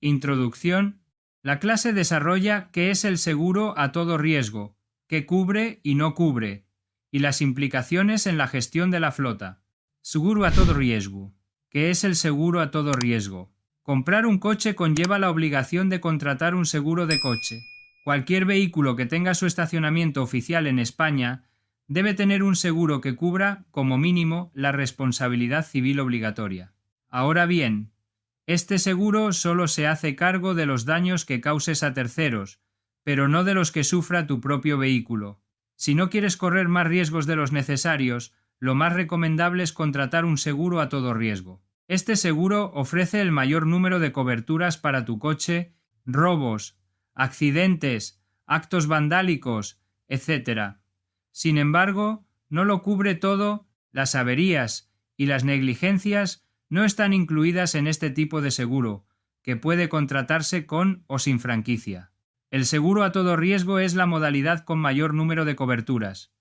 Introducción. La clase desarrolla qué es el seguro a todo riesgo, qué cubre y no cubre, y las implicaciones en la gestión de la flota. Seguro a todo riesgo. ¿Qué es el seguro a todo riesgo? Comprar un coche conlleva la obligación de contratar un seguro de coche. Cualquier vehículo que tenga su estacionamiento oficial en España debe tener un seguro que cubra, como mínimo, la responsabilidad civil obligatoria. Ahora bien, este seguro solo se hace cargo de los daños que causes a terceros, pero no de los que sufra tu propio vehículo. Si no quieres correr más riesgos de los necesarios, lo más recomendable es contratar un seguro a todo riesgo. Este seguro ofrece el mayor número de coberturas para tu coche, robos, accidentes, actos vandálicos, etc. Sin embargo, no lo cubre todo, las averías y las negligencias no están incluidas en este tipo de seguro, que puede contratarse con o sin franquicia. El seguro a todo riesgo es la modalidad con mayor número de coberturas.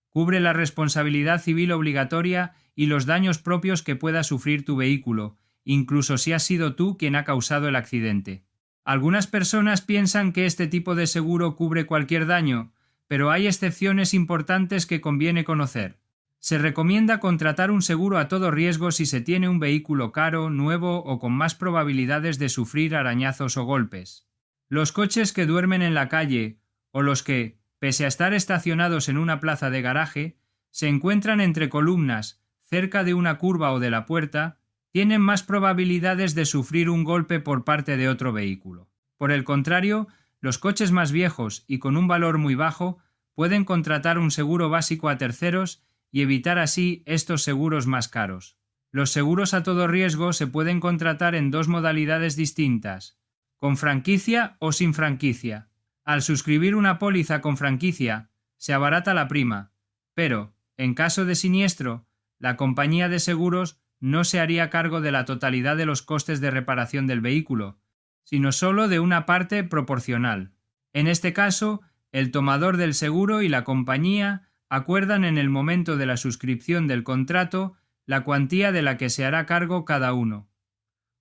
Cubre la responsabilidad civil obligatoria y los daños propios que pueda sufrir tu vehículo, incluso si has sido tú quien ha causado el accidente. Algunas personas piensan que este tipo de seguro cubre cualquier daño, pero hay excepciones importantes que conviene conocer. Se recomienda contratar un seguro a todo riesgo si se tiene un vehículo caro, nuevo o con más probabilidades de sufrir arañazos o golpes. Los coches que duermen en la calle o los que, pese a estar estacionados en una plaza de garaje, se encuentran entre columnas, cerca de una curva o de la puerta, tienen más probabilidades de sufrir un golpe por parte de otro vehículo. Por el contrario, los coches más viejos y con un valor muy bajo pueden contratar un seguro básico a terceros y evitar así estos seguros más caros. Los seguros a todo riesgo se pueden contratar en dos modalidades distintas: con franquicia o sin franquicia. Al suscribir una póliza con franquicia, se abarata la prima, pero, en caso de siniestro, la compañía de seguros no se haría cargo de la totalidad de los costes de reparación del vehículo, sino solo de una parte proporcional. En este caso, el tomador del seguro y la compañía acuerdan en el momento de la suscripción del contrato la cuantía de la que se hará cargo cada uno.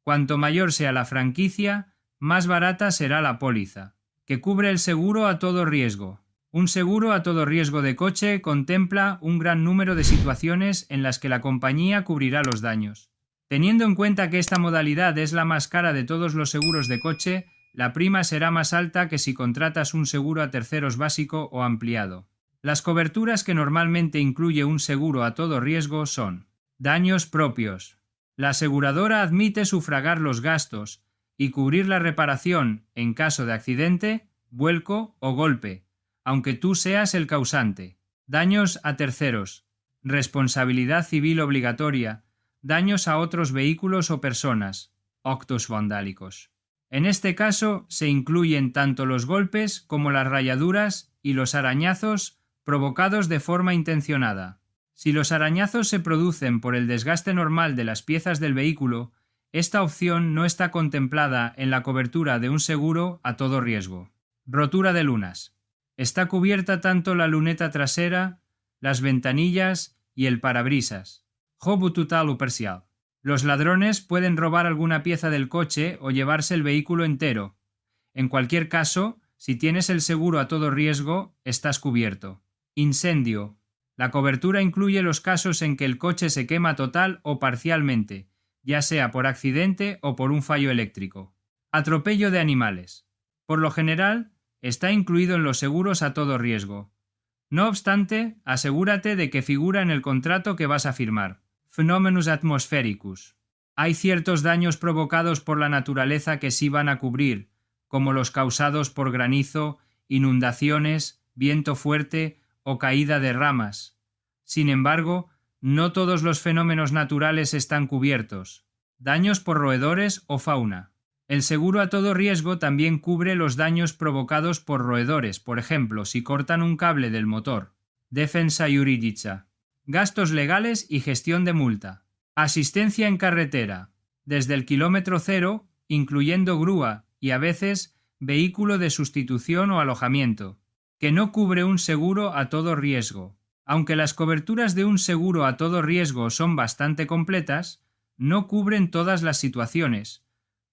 Cuanto mayor sea la franquicia, más barata será la póliza, que cubre el seguro a todo riesgo. Un seguro a todo riesgo de coche contempla un gran número de situaciones en las que la compañía cubrirá los daños. Teniendo en cuenta que esta modalidad es la más cara de todos los seguros de coche, la prima será más alta que si contratas un seguro a terceros básico o ampliado. Las coberturas que normalmente incluye un seguro a todo riesgo son: daños propios. La aseguradora admite sufragar los gastos y cubrir la reparación en caso de accidente, vuelco o golpe, aunque tú seas el causante. Daños a terceros. Responsabilidad civil obligatoria. Daños a otros vehículos o personas. Actos vandálicos. En este caso se incluyen tanto los golpes como las rayaduras y los arañazos provocados de forma intencionada. Si los arañazos se producen por el desgaste normal de las piezas del vehículo, esta opción no está contemplada en la cobertura de un seguro a todo riesgo. Rotura de lunas. Está cubierta tanto la luneta trasera, las ventanillas y el parabrisas. Robo total o parcial. Los ladrones pueden robar alguna pieza del coche o llevarse el vehículo entero. En cualquier caso, si tienes el seguro a todo riesgo, estás cubierto. Incendio. La cobertura incluye los casos en que el coche se quema total o parcialmente, ya sea por accidente o por un fallo eléctrico. Atropello de animales. Por lo general, está incluido en los seguros a todo riesgo. No obstante, asegúrate de que figura en el contrato que vas a firmar. Fenómenos atmosféricos. Hay ciertos daños provocados por la naturaleza que sí van a cubrir, como los causados por granizo, inundaciones, viento fuerte o caída de ramas. Sin embargo, no todos los fenómenos naturales están cubiertos. Daños por roedores o fauna. El seguro a todo riesgo también cubre los daños provocados por roedores, por ejemplo, si cortan un cable del motor. Defensa jurídica. Gastos legales y gestión de multa. Asistencia en carretera. Desde el kilómetro cero, incluyendo grúa y a veces vehículo de sustitución o alojamiento, que no cubre un seguro a todo riesgo. Aunque las coberturas de un seguro a todo riesgo son bastante completas, no cubren todas las situaciones,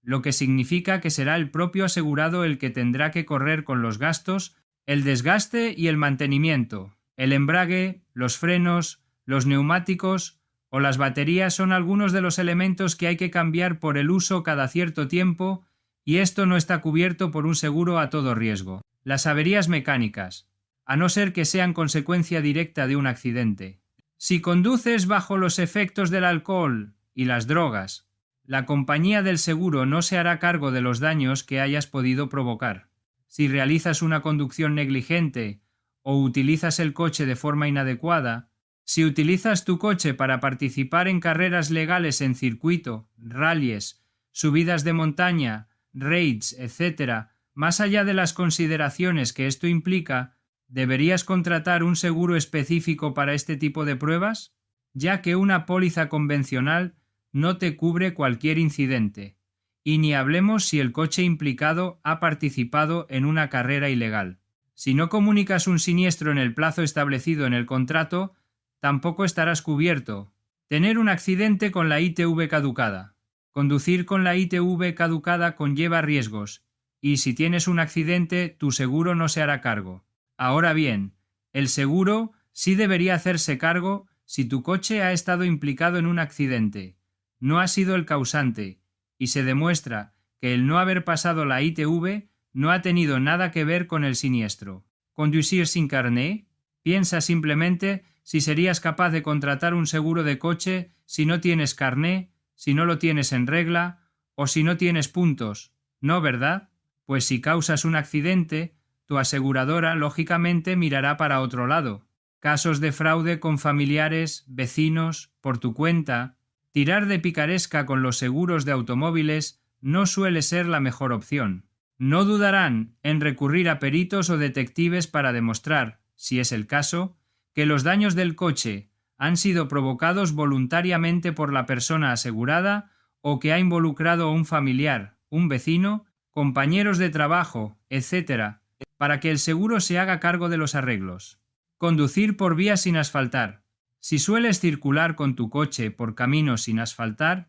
lo que significa que será el propio asegurado el que tendrá que correr con los gastos, el desgaste y el mantenimiento. El embrague, los frenos, los neumáticos o las baterías son algunos de los elementos que hay que cambiar por el uso cada cierto tiempo, y esto no está cubierto por un seguro a todo riesgo. Las averías mecánicas, a no ser que sean consecuencia directa de un accidente. Si conduces bajo los efectos del alcohol y las drogas, la compañía del seguro no se hará cargo de los daños que hayas podido provocar. Si realizas una conducción negligente o utilizas el coche de forma inadecuada, si utilizas tu coche para participar en carreras legales en circuito, rallies, subidas de montaña, raids, etc., más allá de las consideraciones que esto implica, ¿deberías contratar un seguro específico para este tipo de pruebas? Ya que una póliza convencional no te cubre cualquier incidente, y ni hablemos si el coche implicado ha participado en una carrera ilegal. Si no comunicas un siniestro en el plazo establecido en el contrato, tampoco estarás cubierto. Tener un accidente con la ITV caducada. Conducir con la ITV caducada conlleva riesgos, y si tienes un accidente, tu seguro no se hará cargo. Ahora bien, el seguro sí debería hacerse cargo si tu coche ha estado implicado en un accidente, no ha sido el causante, y se demuestra que el no haber pasado la ITV no ha tenido nada que ver con el siniestro. ¿Conducir sin carné? Piensa simplemente si serías capaz de contratar un seguro de coche si no tienes carné, si no lo tienes en regla o si no tienes puntos. ¿No, verdad? Pues si causas un accidente, tu aseguradora lógicamente mirará para otro lado. Casos de fraude con familiares, vecinos, por tu cuenta. Tirar de picaresca con los seguros de automóviles no suele ser la mejor opción. No dudarán en recurrir a peritos o detectives para demostrar, si es el caso, que los daños del coche han sido provocados voluntariamente por la persona asegurada o que ha involucrado a un familiar, un vecino, compañeros de trabajo, etc., para que el seguro se haga cargo de los arreglos. Conducir por vías sin asfaltar. Si sueles circular con tu coche por caminos sin asfaltar,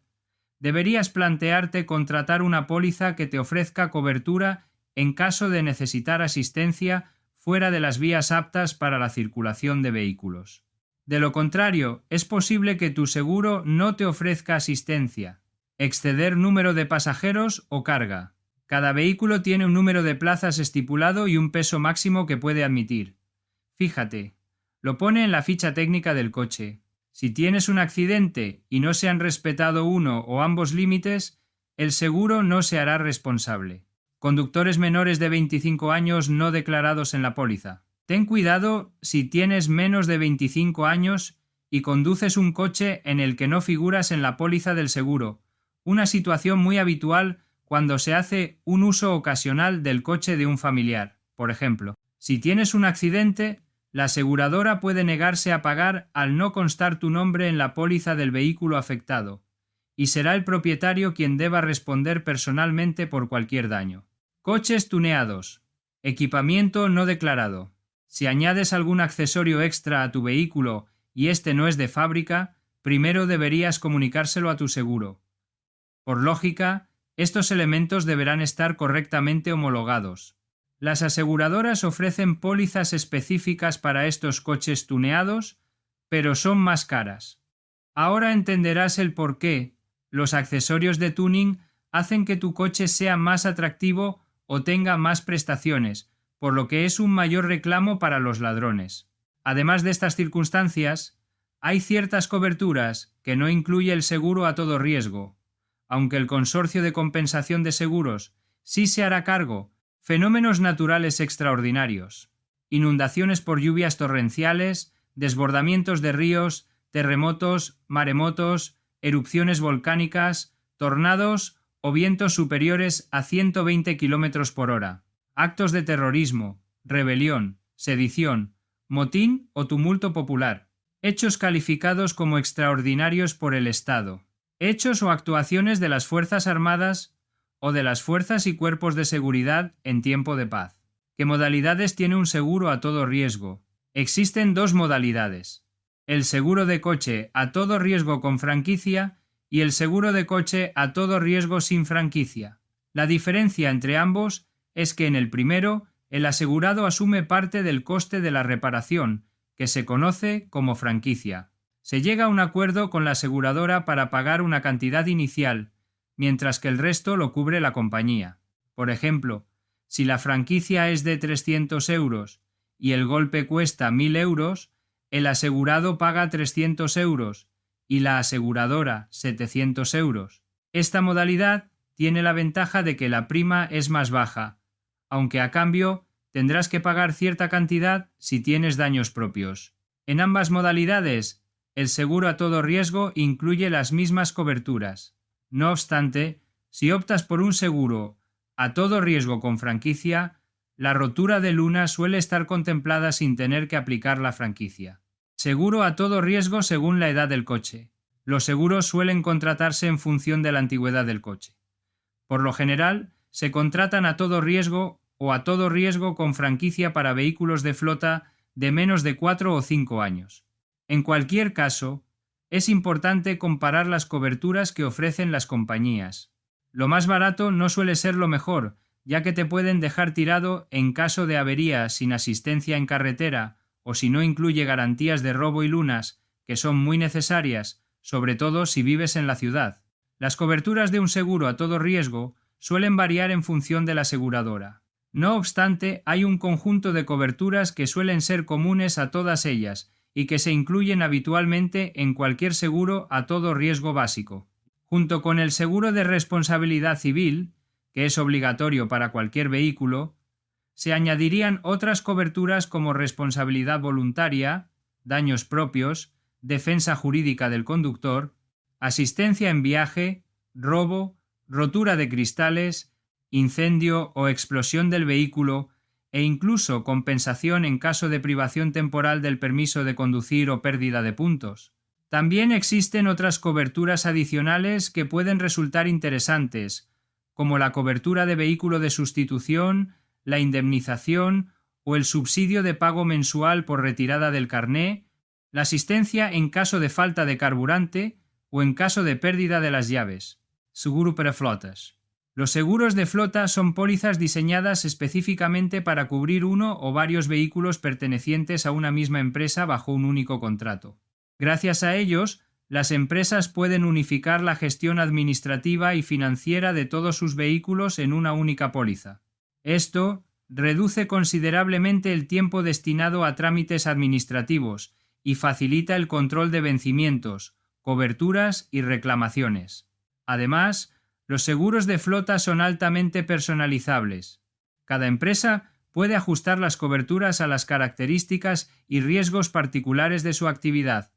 deberías plantearte contratar una póliza que te ofrezca cobertura en caso de necesitar asistencia fuera de las vías aptas para la circulación de vehículos. De lo contrario, es posible que tu seguro no te ofrezca asistencia. Exceder número de pasajeros o carga. Cada vehículo tiene un número de plazas estipulado y un peso máximo que puede admitir. Fíjate, lo pone en la ficha técnica del coche. Si tienes un accidente y no se han respetado uno o ambos límites, el seguro no se hará responsable. Conductores menores de 25 años no declarados en la póliza. Ten cuidado si tienes menos de 25 años y conduces un coche en el que no figuras en la póliza del seguro, una situación muy habitual cuando se hace un uso ocasional del coche de un familiar. Por ejemplo, si tienes un accidente, la aseguradora puede negarse a pagar al no constar tu nombre en la póliza del vehículo afectado, y será el propietario quien deba responder personalmente por cualquier daño. Coches tuneados. Equipamiento no declarado. Si añades algún accesorio extra a tu vehículo y este no es de fábrica, primero deberías comunicárselo a tu seguro. Por lógica, estos elementos deberán estar correctamente homologados. Las aseguradoras ofrecen pólizas específicas para estos coches tuneados, pero son más caras. Ahora entenderás el por qué los accesorios de tuning hacen que tu coche sea más atractivo o tenga más prestaciones, por lo que es un mayor reclamo para los ladrones. Además de estas circunstancias, hay ciertas coberturas que no incluye el seguro a todo riesgo. Aunque el Consorcio de Compensación de Seguros sí se hará cargo, fenómenos naturales extraordinarios, inundaciones por lluvias torrenciales, desbordamientos de ríos, terremotos, maremotos, erupciones volcánicas, tornados o vientos superiores a 120 km por hora, actos de terrorismo, rebelión, sedición, motín o tumulto popular, hechos calificados como extraordinarios por el Estado, hechos o actuaciones de las Fuerzas Armadas o de las fuerzas y cuerpos de seguridad en tiempo de paz. ¿Qué modalidades tiene un seguro a todo riesgo? Existen dos modalidades: el seguro de coche a todo riesgo con franquicia y el seguro de coche a todo riesgo sin franquicia. La diferencia entre ambos es que en el primero, el asegurado asume parte del coste de la reparación, que se conoce como franquicia. Se llega a un acuerdo con la aseguradora para pagar una cantidad inicial, mientras que el resto lo cubre la compañía. Por ejemplo, si la franquicia es de 300 euros y el golpe cuesta 1.000 euros, el asegurado paga 300 euros y la aseguradora 700 euros. Esta modalidad tiene la ventaja de que la prima es más baja, aunque a cambio tendrás que pagar cierta cantidad si tienes daños propios. En ambas modalidades, el seguro a todo riesgo incluye las mismas coberturas. No obstante, si optas por un seguro a todo riesgo con franquicia, la rotura de luna suele estar contemplada sin tener que aplicar la franquicia. Seguro a todo riesgo según la edad del coche. Los seguros suelen contratarse en función de la antigüedad del coche. Por lo general, se contratan a todo riesgo o a todo riesgo con franquicia para vehículos de flota de menos de 4 o 5 años. En cualquier caso, es importante comparar las coberturas que ofrecen las compañías. Lo más barato no suele ser lo mejor, ya que te pueden dejar tirado en caso de avería sin asistencia en carretera o si no incluye garantías de robo y lunas, que son muy necesarias, sobre todo si vives en la ciudad. Las coberturas de un seguro a todo riesgo suelen variar en función de la aseguradora. No obstante, hay un conjunto de coberturas que suelen ser comunes a todas ellas y que se incluyen habitualmente en cualquier seguro a todo riesgo básico. Junto con el seguro de responsabilidad civil, que es obligatorio para cualquier vehículo, se añadirían otras coberturas como responsabilidad voluntaria, daños propios, defensa jurídica del conductor, asistencia en viaje, robo, rotura de cristales, incendio o explosión del vehículo e incluso compensación en caso de privación temporal del permiso de conducir o pérdida de puntos. También existen otras coberturas adicionales que pueden resultar interesantes, como la cobertura de vehículo de sustitución, la indemnización o el subsidio de pago mensual por retirada del carné, la asistencia en caso de falta de carburante o en caso de pérdida de las llaves. Seguro para flotas. Los seguros de flota son pólizas diseñadas específicamente para cubrir uno o varios vehículos pertenecientes a una misma empresa bajo un único contrato. Gracias a ellos, las empresas pueden unificar la gestión administrativa y financiera de todos sus vehículos en una única póliza. Esto reduce considerablemente el tiempo destinado a trámites administrativos y facilita el control de vencimientos, coberturas y reclamaciones. Además, los seguros de flota son altamente personalizables. Cada empresa puede ajustar las coberturas a las características y riesgos particulares de su actividad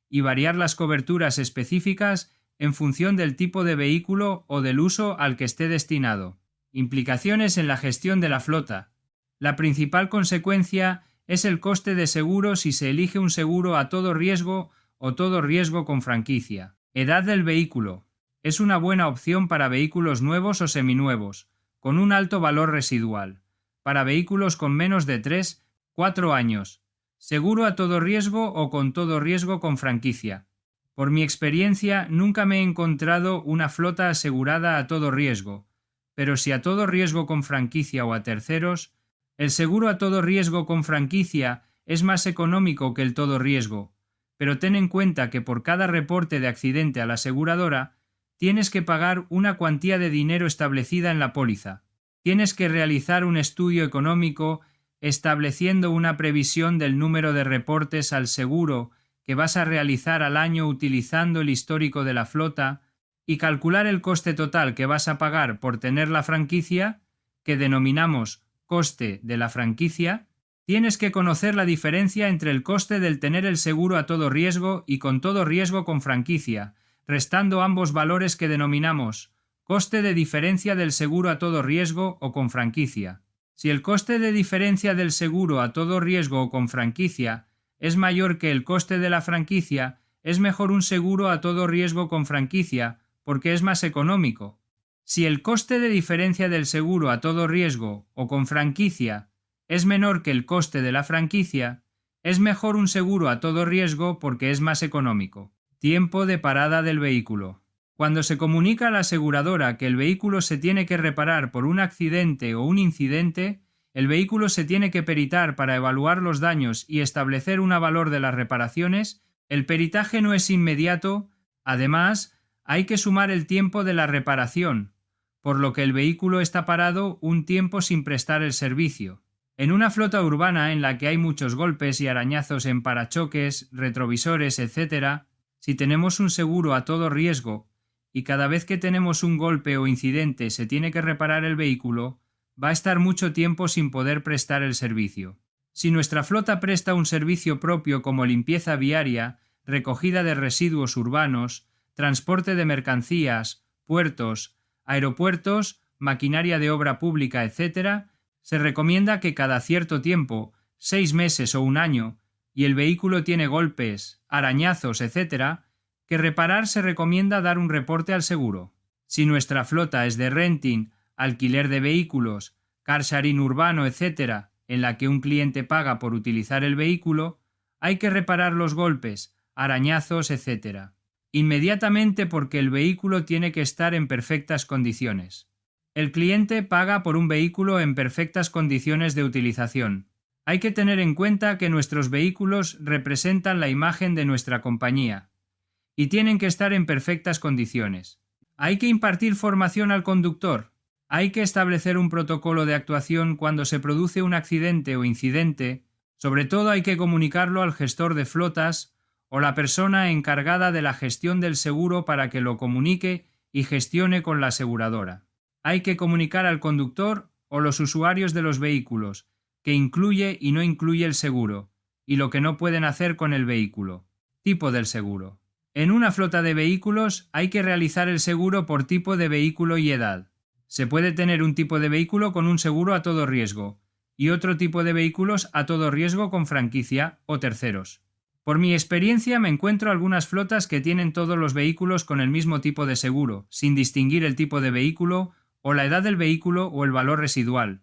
y variar las coberturas específicas en función del tipo de vehículo o del uso al que esté destinado. Implicaciones en la gestión de la flota. La principal consecuencia es el coste de seguro si se elige un seguro a todo riesgo o todo riesgo con franquicia. Edad del vehículo. Es una buena opción para vehículos nuevos o seminuevos, con un alto valor residual. Para vehículos con menos de 3-4 años. Seguro a todo riesgo o con todo riesgo con franquicia. Por mi experiencia, nunca me he encontrado una flota asegurada a todo riesgo, pero si a todo riesgo con franquicia o a terceros, el seguro a todo riesgo con franquicia es más económico que el todo riesgo, pero ten en cuenta que por cada reporte de accidente a la aseguradora, tienes que pagar una cuantía de dinero establecida en la póliza. Tienes que realizar un estudio económico estableciendo una previsión del número de reportes al seguro que vas a realizar al año utilizando el histórico de la flota y calcular el coste total que vas a pagar por tener la franquicia, que denominamos coste de la franquicia. Tienes que conocer la diferencia entre el coste del tener el seguro a todo riesgo y con todo riesgo con franquicia, restando ambos valores que denominamos coste de diferencia del seguro a todo riesgo o con franquicia. Si el coste de diferencia del seguro a todo riesgo o con franquicia es mayor que el coste de la franquicia, es mejor un seguro a todo riesgo con franquicia porque es más económico. Si el coste de diferencia del seguro a todo riesgo o con franquicia es menor que el coste de la franquicia, es mejor un seguro a todo riesgo porque es más económico. Tiempo de parada del vehículo. Cuando se comunica a la aseguradora que el vehículo se tiene que reparar por un accidente o un incidente, el vehículo se tiene que peritar para evaluar los daños y establecer un valor de las reparaciones. El peritaje no es inmediato, además, hay que sumar el tiempo de la reparación, por lo que el vehículo está parado un tiempo sin prestar el servicio. En una flota urbana en la que hay muchos golpes y arañazos en parachoques, retrovisores, etc., si tenemos un seguro a todo riesgo y cada vez que tenemos un golpe o incidente se tiene que reparar el vehículo, va a estar mucho tiempo sin poder prestar el servicio. Si nuestra flota presta un servicio propio como limpieza viaria, recogida de residuos urbanos, transporte de mercancías, puertos, aeropuertos, maquinaria de obra pública, etc., se recomienda que cada cierto tiempo, 6 meses o un año, y el vehículo tiene golpes, arañazos, etc., que reparar se recomienda dar un reporte al seguro. Si nuestra flota es de renting, alquiler de vehículos, car sharing urbano, etc., en la que un cliente paga por utilizar el vehículo, hay que reparar los golpes, arañazos, etc. inmediatamente porque el vehículo tiene que estar en perfectas condiciones. El cliente paga por un vehículo en perfectas condiciones de utilización. Hay que tener en cuenta que nuestros vehículos representan la imagen de nuestra compañía y tienen que estar en perfectas condiciones. Hay que impartir formación al conductor. Hay que establecer un protocolo de actuación cuando se produce un accidente o incidente. Sobre todo hay que comunicarlo al gestor de flotas o la persona encargada de la gestión del seguro para que lo comunique y gestione con la aseguradora. Hay que comunicar al conductor o los usuarios de los vehículos que incluye y no incluye el seguro, y lo que no pueden hacer con el vehículo. Tipo del seguro. En una flota de vehículos hay que realizar el seguro por tipo de vehículo y edad. Se puede tener un tipo de vehículo con un seguro a todo riesgo y otro tipo de vehículos a todo riesgo con franquicia o terceros. Por mi experiencia me encuentro algunas flotas que tienen todos los vehículos con el mismo tipo de seguro, sin distinguir el tipo de vehículo o la edad del vehículo o el valor residual,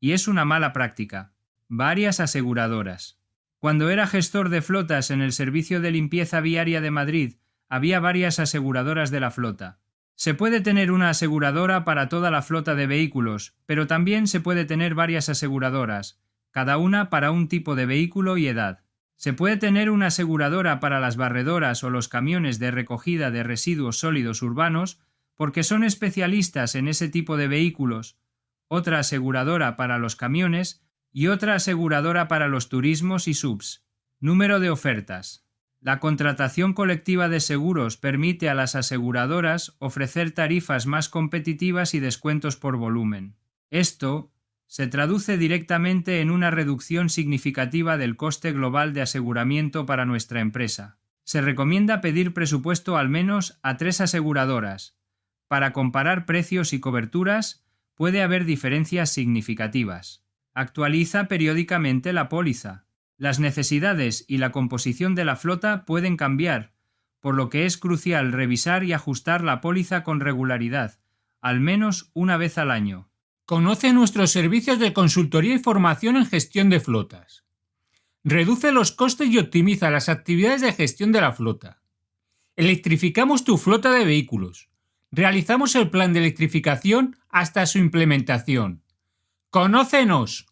y es una mala práctica. Varias aseguradoras. Cuando era gestor de flotas en el Servicio de Limpieza Viaria de Madrid, había varias aseguradoras de la flota. Se puede tener una aseguradora para toda la flota de vehículos, pero también se puede tener varias aseguradoras, cada una para un tipo de vehículo y edad. Se puede tener una aseguradora para las barredoras o los camiones de recogida de residuos sólidos urbanos, porque son especialistas en ese tipo de vehículos, otra aseguradora para los camiones y otra aseguradora para los turismos y subs. Número de ofertas. La contratación colectiva de seguros permite a las aseguradoras ofrecer tarifas más competitivas y descuentos por volumen. Esto se traduce directamente en una reducción significativa del coste global de aseguramiento para nuestra empresa. Se recomienda pedir presupuesto al menos a 3 aseguradoras. Para comparar precios y coberturas puede haber diferencias significativas. Actualiza periódicamente la póliza. Las necesidades y la composición de la flota pueden cambiar, por lo que es crucial revisar y ajustar la póliza con regularidad, al menos una vez al año. Conoce nuestros servicios de consultoría y formación en gestión de flotas. Reduce los costes y optimiza las actividades de gestión de la flota. Electrificamos tu flota de vehículos. Realizamos el plan de electrificación hasta su implementación. ¡Conócenos!